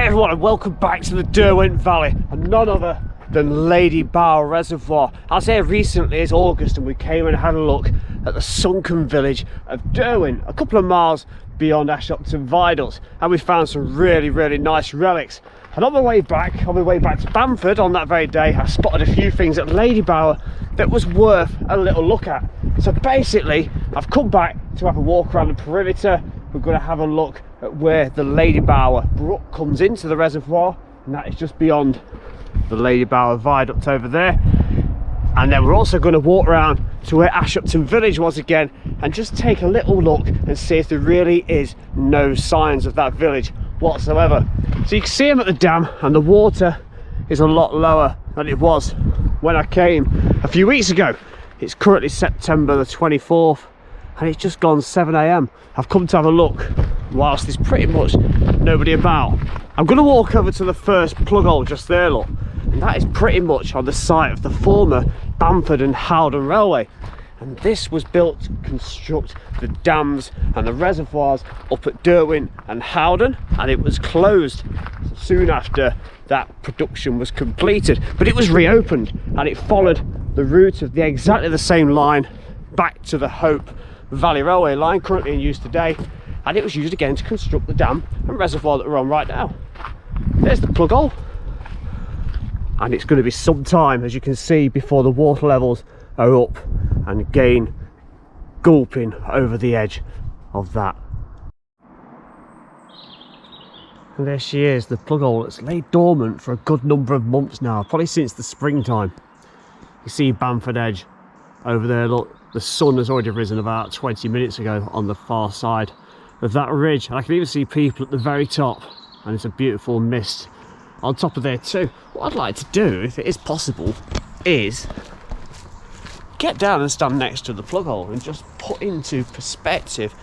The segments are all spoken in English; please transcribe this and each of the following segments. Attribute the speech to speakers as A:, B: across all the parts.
A: Hey everyone, and welcome back to the Derwent Valley, and none other than Ladybower Reservoir. I was here recently, it's August, and we came and had a look at the sunken village of Derwent, a couple of miles beyond Ashopton Viaduct, and we found some really nice relics. And on my way back to Bamford on that very day, I spotted a few things at Ladybower that was worth a little look at. So basically, I've come back to have a walk around the perimeter. We're going to have a look at where the Ladybower Brook comes into the reservoir, and that is just beyond the Ladybower Viaduct over there. And then we're also going to walk around to where Ashopton Village was again, and just take a little look and see if there really is no signs of that village whatsoever. So you can see them at the dam, and the water is a lot lower than it was when I came a few weeks ago. It's currently September the 24th, and it's just gone 7 AM. I've come to have a look whilst there's pretty much nobody about. I'm going to walk over to the first plug hole just there, look, and that is pretty much on the site of the former Bamford and Howden Railway. And this was built to construct the dams and the reservoirs up at Derwent and Howden, and it was closed soon after that production was completed. But it was reopened, and it followed the route of exactly the same line back to the Hope Valley Railway line, currently in use today, and it was used again to construct the dam and reservoir that we're on right now. There's the plug hole, and it's going to be some time, as you can see, before the water levels are up and again gulping over the edge of that. And there she is, the plug hole that's laid dormant for a good number of months now, probably since the springtime. You see Bamford Edge over there, look, the sun has already risen about 20 minutes ago on the far side of that ridge, and I can even see people at the very top, and it's a beautiful mist on top of there too. What I'd like to do, if it is possible, is get down and stand next to the plug hole and just put into perspective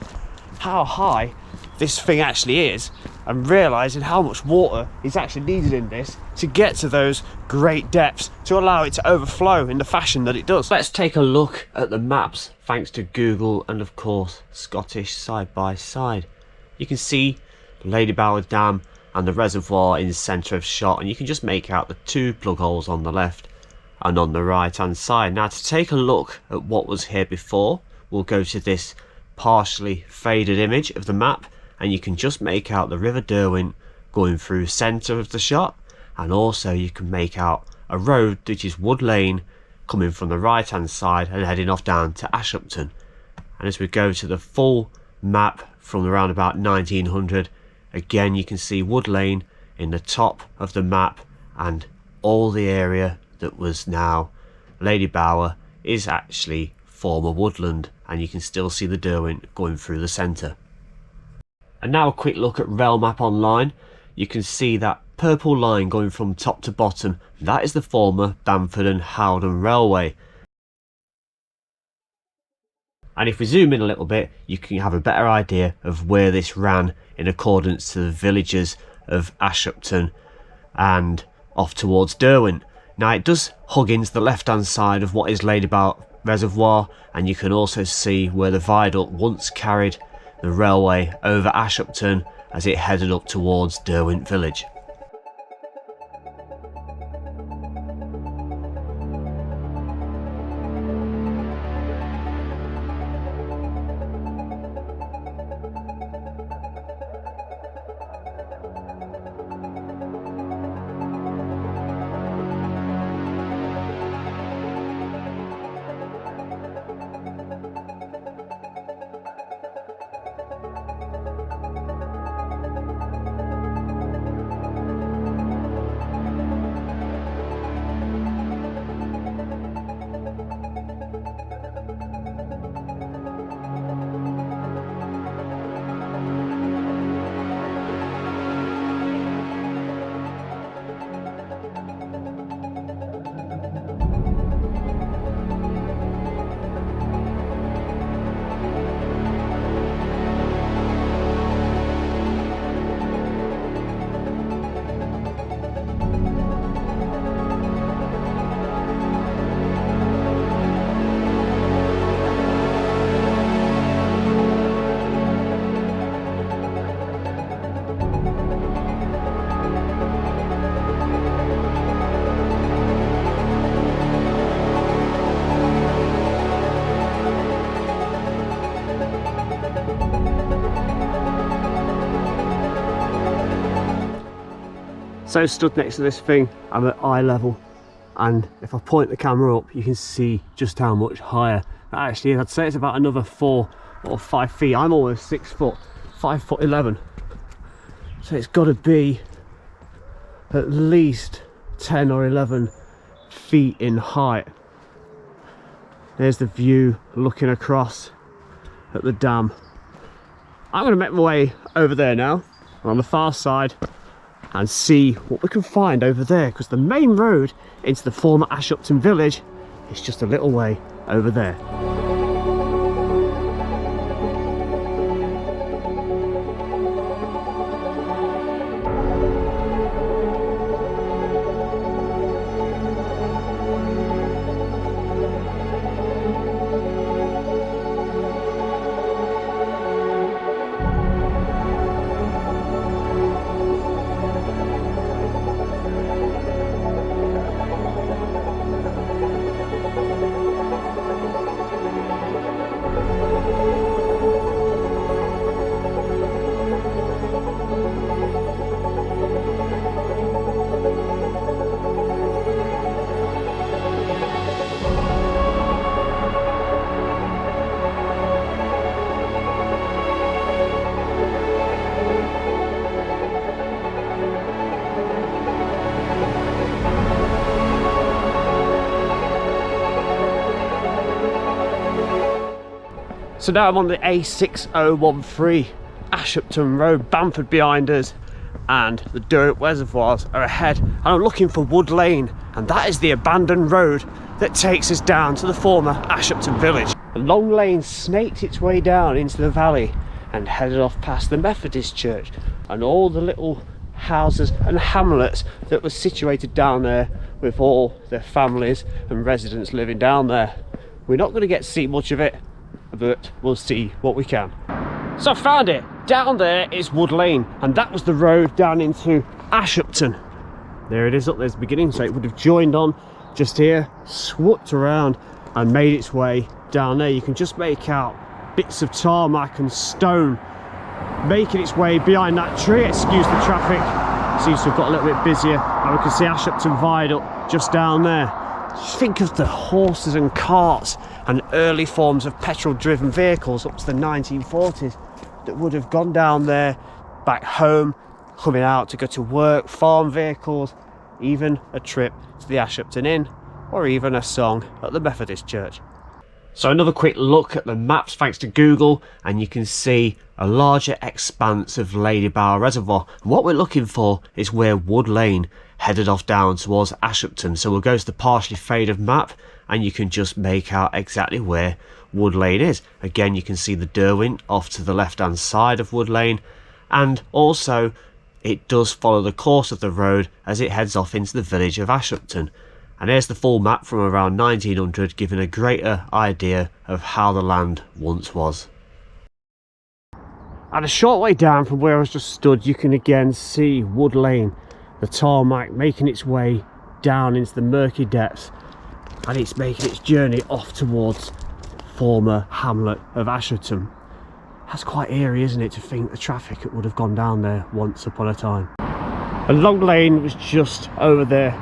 A: how high this thing actually is, and realising how much water is actually needed in this to get to those great depths to allow it to overflow in the fashion that it does. Let's take a look at the maps, thanks to Google and of course Scottish side by side. You can see Ladybower Dam and the reservoir in the centre of shot, and you can just make out the two plug holes on the left and on the right hand side. Now, to take a look at what was here before, we'll go to this partially faded image of the map, and you can just make out the River Derwent going through centre of the shot, and also you can make out a road which is Wood Lane coming from the right hand side and heading off down to Ashupton. And as we go to the full map from around about 1900, again you can see Wood Lane in the top of the map, and all the area that was now Ladybower is actually former woodland, and you can still see the Derwent going through the centre. And now a quick look at Rail Map Online. You can see that purple line going from top to bottom, that is the former Bamford and Howden Railway. And if we zoom in a little bit, you can have a better idea of where this ran in accordance to the villages of Ashupton and off towards Derwent. Now, it does hug into the left hand side of what is Ladybower Reservoir, and you can also see where the viaduct once carried the railway over Ashupton as it headed up towards Derwent village. So stood next to this thing, I'm at eye level, and if I point the camera up you can see just how much higher that actually is. I'd say it's about another 4 or 5 feet. I'm almost 6 foot, 5 foot 11. So it's got to be at least 10 or 11 feet in height. There's the view looking across at the dam. I'm going to make my way over there now, on the far side, and see what we can find over there, because the main road into the former Ashopton village is just a little way over there. So now I'm on the A6013 Ashopton Road, Bamford behind us, and the Derwent reservoirs are ahead, and I'm looking for Wood Lane, and that is the abandoned road that takes us down to the former Ashopton village. The long lane snaked its way down into the valley and headed off past the Methodist church and all the little houses and hamlets that were situated down there with all their families and residents living down there. We're not going to get to see much of it, but we'll see what we can. So I found it. Down there is Wood Lane, and that was the road down into Ashopton. There it is up there's the beginning, so it would have joined on just here, swooped around and made its way down there. You can just make out bits of tarmac and stone making its way behind that tree. Excuse the traffic, seems to have got a little bit busier, and we can see Ashopton Viaduct just down there. Think of the horses and carts and early forms of petrol driven vehicles up to the 1940s that would have gone down there back home, coming out to go to work, farm vehicles, even a trip to the Ashupton Inn, or even a song at the Methodist church. So another quick look at the maps thanks to Google, and you can see a larger expanse of Ladybower Reservoir, and what we're looking for is where Wood Lane headed off down towards Ashupton. So we'll go to the partially faded map and you can just make out exactly where Wood Lane is. Again, you can see the derwent off to the left hand side of Wood Lane, and also it does follow the course of the road as it heads off into the village of Ashupton. And there's the full map from around 1900, giving a greater idea of how the land once was. And a short way down from where I was just stood, you can again see Wood Lane, the tarmac making its way down into the murky depths, and it's making its journey off towards former Hamlet of Ashopton. That's quite eerie, isn't it, to think the traffic that would have gone down there once upon a time. A long lane was just over there,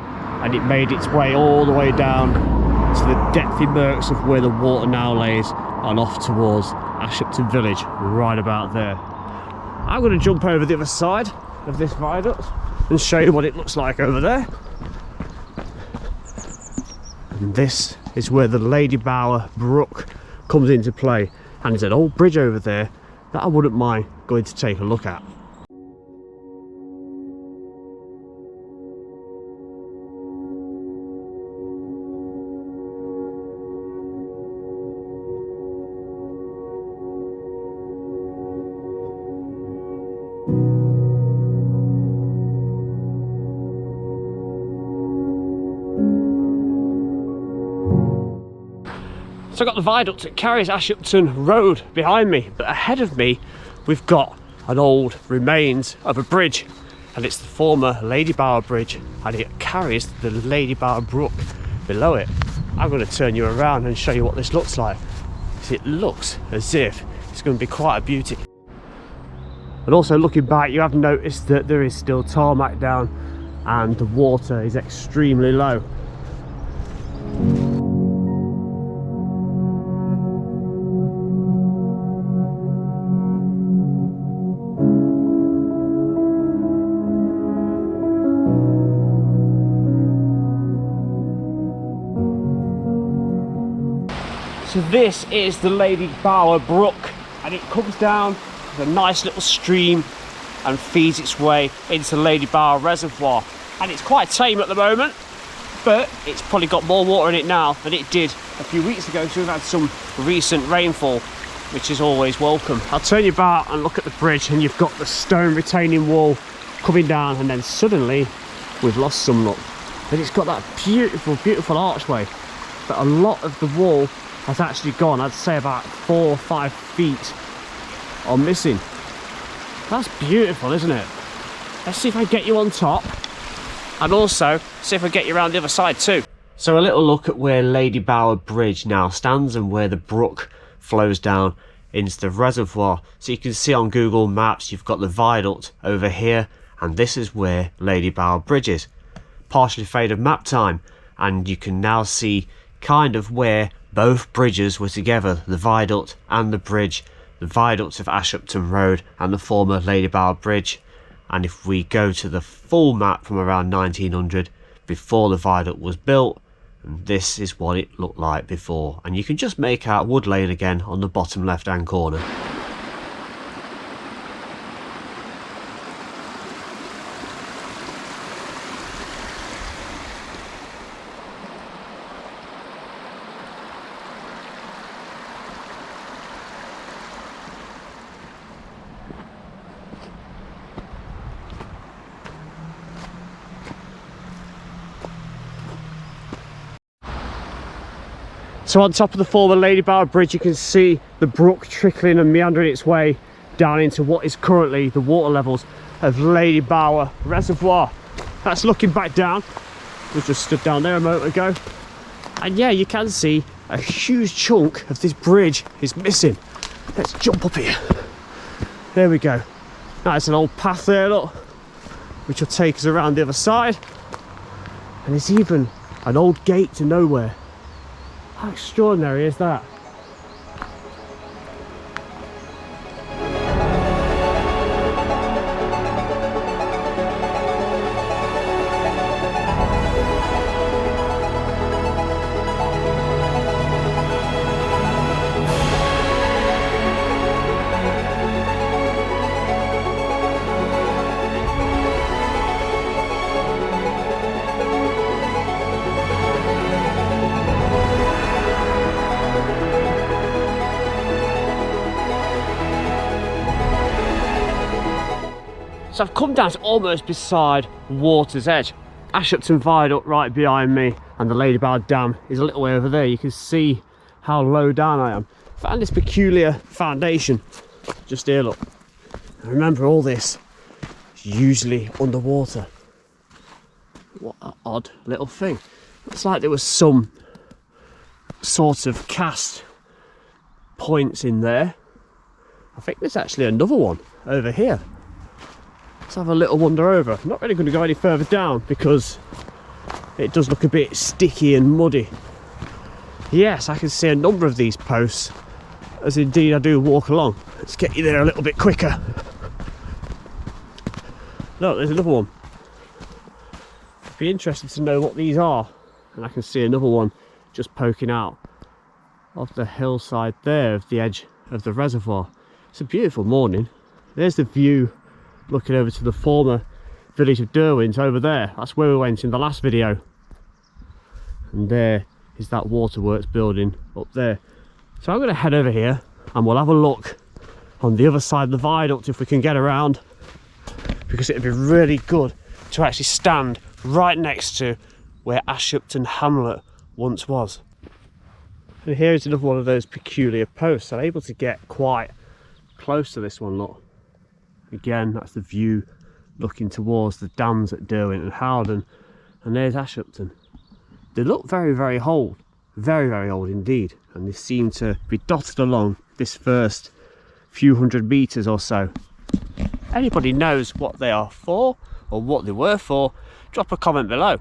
A: and it made its way all the way down to the depthy murks of where the water now lays, and off towards Ashopton village, right about there. I'm going to jump over the other side of this viaduct and show you what it looks like over there. And this is where the Ladybower Brook comes into play, and there's an old bridge over there that I wouldn't mind going to take a look at. So I've got the viaduct that carries Ashopton Road behind me, but ahead of me we've got an old remains of a bridge, and it's the former Ladybower Bridge, and it carries the Ladybower Brook below it. I'm going to turn you around and show you what this looks like. It looks as if it's going to be quite a beauty. And also looking back, you have noticed that there is still tarmac down and the water is extremely low. So this is the Ladybower Brook, and it comes down with a nice little stream and feeds its way into Ladybower Reservoir. And it's quite tame at the moment, but it's probably got more water in it now than it did a few weeks ago, so we've had some recent rainfall, which is always welcome. I'll turn you about and look at the bridge, and you've got the stone retaining wall coming down, and then suddenly we've lost some look. But it's got that beautiful archway, but a lot of the wall has actually gone. I'd say about 4 or 5 feet are missing. That's beautiful, isn't it? Let's see if I get you on top, and also see if I get you around the other side too. So a little look at where Ladybower Bridge now stands and where the brook flows down into the reservoir. So you can see on Google Maps you've got the viaduct over here, and this is where Ladybower Bridge is. Partially faded map time, and you can now see kind of where both bridges were together, the viaduct and the bridge, the viaduct of Ashopton Road and the former Ladybower Bridge. And if we go to the full map from around 1900, before the viaduct was built, and this is what it looked like before. And you can just make out Wood Lane again on the bottom left hand corner. So on top of the former Ladybower Bridge, you can see the brook trickling and meandering its way down into what is currently the water levels of Ladybower Reservoir. That's looking back down. We just stood down there a moment ago. And yeah, you can see a huge chunk of this bridge is missing. Let's jump up here. There we go. That's an old path there, look, which will take us around the other side. And there's even an old gate to nowhere. How extraordinary is that? So I've come down to almost beside water's edge. Ashopton Viaduct right behind me, and the Ladybower Dam is a little way over there. You can see how low down I am. Found this peculiar foundation just here, look. And remember, all this is usually underwater. What an odd little thing. Looks like there was some sort of cast points in there. I think there's actually another one over here. Let's have a little wander over. I'm not really going to go any further down because it does look a bit sticky and muddy. Yes, I can see a number of these posts, as indeed I do walk along. Let's get you there a little bit quicker. Look, there's another one. I'd be interested to know what these are. And I can see another one just poking out of the hillside there, of the edge of the reservoir. It's a beautiful morning. There's the view looking over to the former village of Derwent over there. That's where we went in the last video. And there is that waterworks building up there. So I'm going to head over here and we'll have a look on the other side of the viaduct if we can get around, because it'd be really good to actually stand right next to where Ashopton Hamlet once was. And here is another one of those peculiar posts. I'm able to get quite close to this one, look. Again, that's the view looking towards the dams at Derwent and Howden, and there's Ashopton. They look very, very old, very old indeed, and they seem to be dotted along this first few hundred meters or so. Anybody knows what they are for, or what they were for, drop a comment below.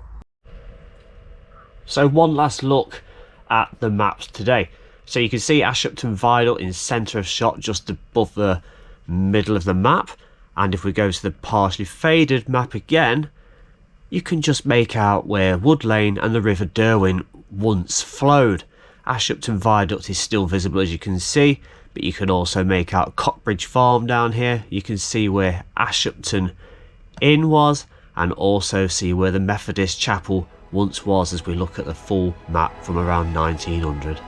A: So one last look at the maps today. So you can see Ashopton Viaduct in centre of shot, just above the middle of the map. And if we go to the partially faded map again, you can just make out where Wood Lane and the River Derwent once flowed. Ashopton Viaduct is still visible, as you can see, but you can also make out Cockbridge Farm down here. You can see where Ashopton Inn was, and also see where the Methodist Chapel once was, as we look at the full map from around 1900.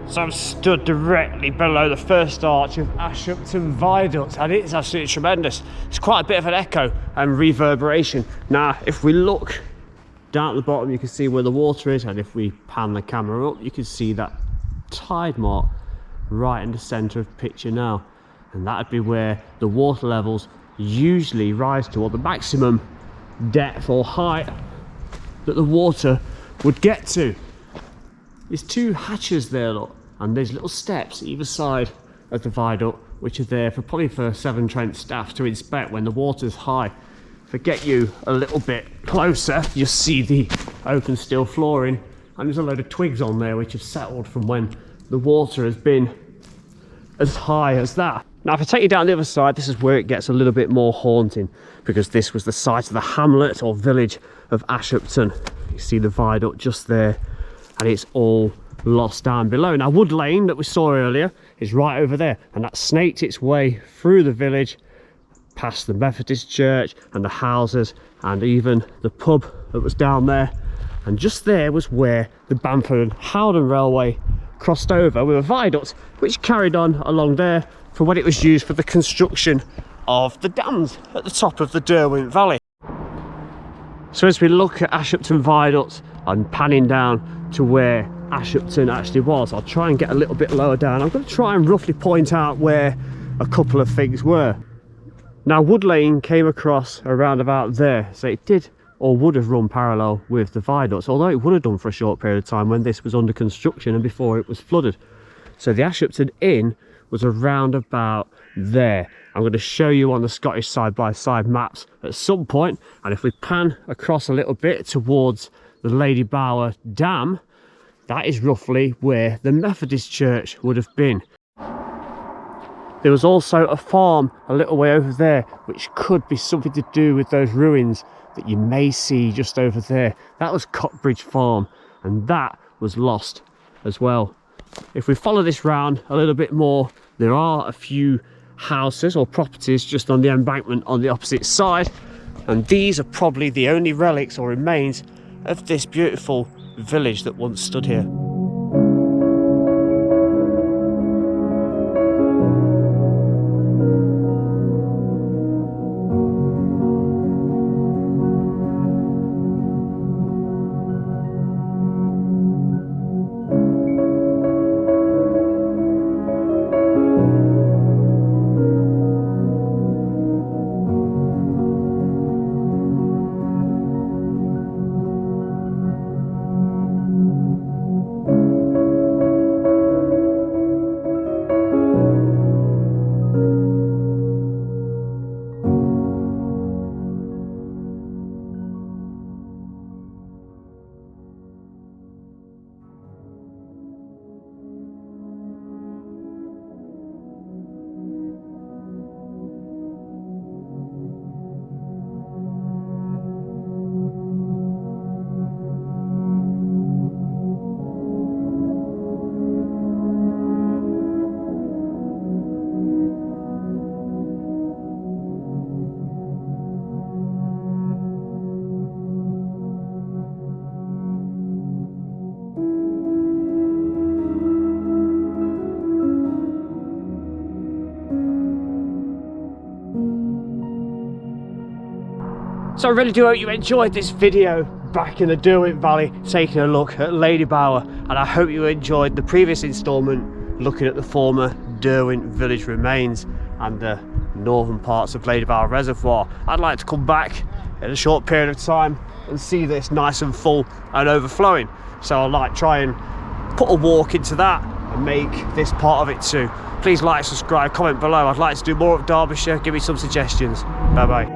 A: So I'm stood directly below the first arch of Ashopton Viaduct, and it's absolutely tremendous. It's quite a bit of an echo and reverberation. Now, if we look down at the bottom, you can see where the water is, and if we pan the camera up, you can see that tide mark right in the centre of picture now. And that'd be where the water levels usually rise to, or the maximum depth or height that the water would get to. There's two hatches there, look, and there's little steps either side of the viaduct, which are there for probably for Severn Trent staff to inspect when the water's high. If I get you a little bit closer, you'll see the open steel flooring, and there's a load of twigs on there which have settled from when the water has been as high as that. Now, if I take you down the other side, this is where it gets a little bit more haunting, because this was the site of the hamlet or village of Ashopton. You see the viaduct just there, and it's all lost down below. Now, Wood Lane that we saw earlier is right over there, and that snaked its way through the village, past the Methodist church and the houses, and even the pub that was down there. And just there was where the Bamford and Howden Railway crossed over with a viaduct which carried on along there for when it was used for the construction of the dams at the top of the Derwent Valley. So as we look at Ashopton Viaduct, I'm panning down to where Ashopton actually was. I'll try and get a little bit lower down. I'm going to try and roughly point out where a couple of things were. Now, Wood Lane came across around about there, so it did or would have run parallel with the viaducts, although it would have done for a short period of time when this was under construction and before it was flooded. So the Ashopton Inn was around about there. I'm going to show you on the Scottish side-by-side maps at some point, and if we pan across a little bit towards the Ladybower Dam, that is roughly where the Methodist church would have been. There was also a farm a little way over there, which could be something to do with those ruins that you may see just over there. That was Cockbridge Farm, and that was lost as well. If we follow this round a little bit more, there are a few houses or properties just on the embankment on the opposite side, and these are probably the only relics or remains of this beautiful village that once stood here. So I really do hope you enjoyed this video back in the Derwent Valley, taking a look at Ladybower, and I hope you enjoyed the previous instalment looking at the former Derwent village remains and the northern parts of Ladybower Reservoir. I'd like to come back in a short period of time and see this nice and full and overflowing, so I'll like try and put a walk into that and make this part of it too. Please like, subscribe, comment below. I'd like to do more of Derbyshire. Give me some suggestions. Bye bye.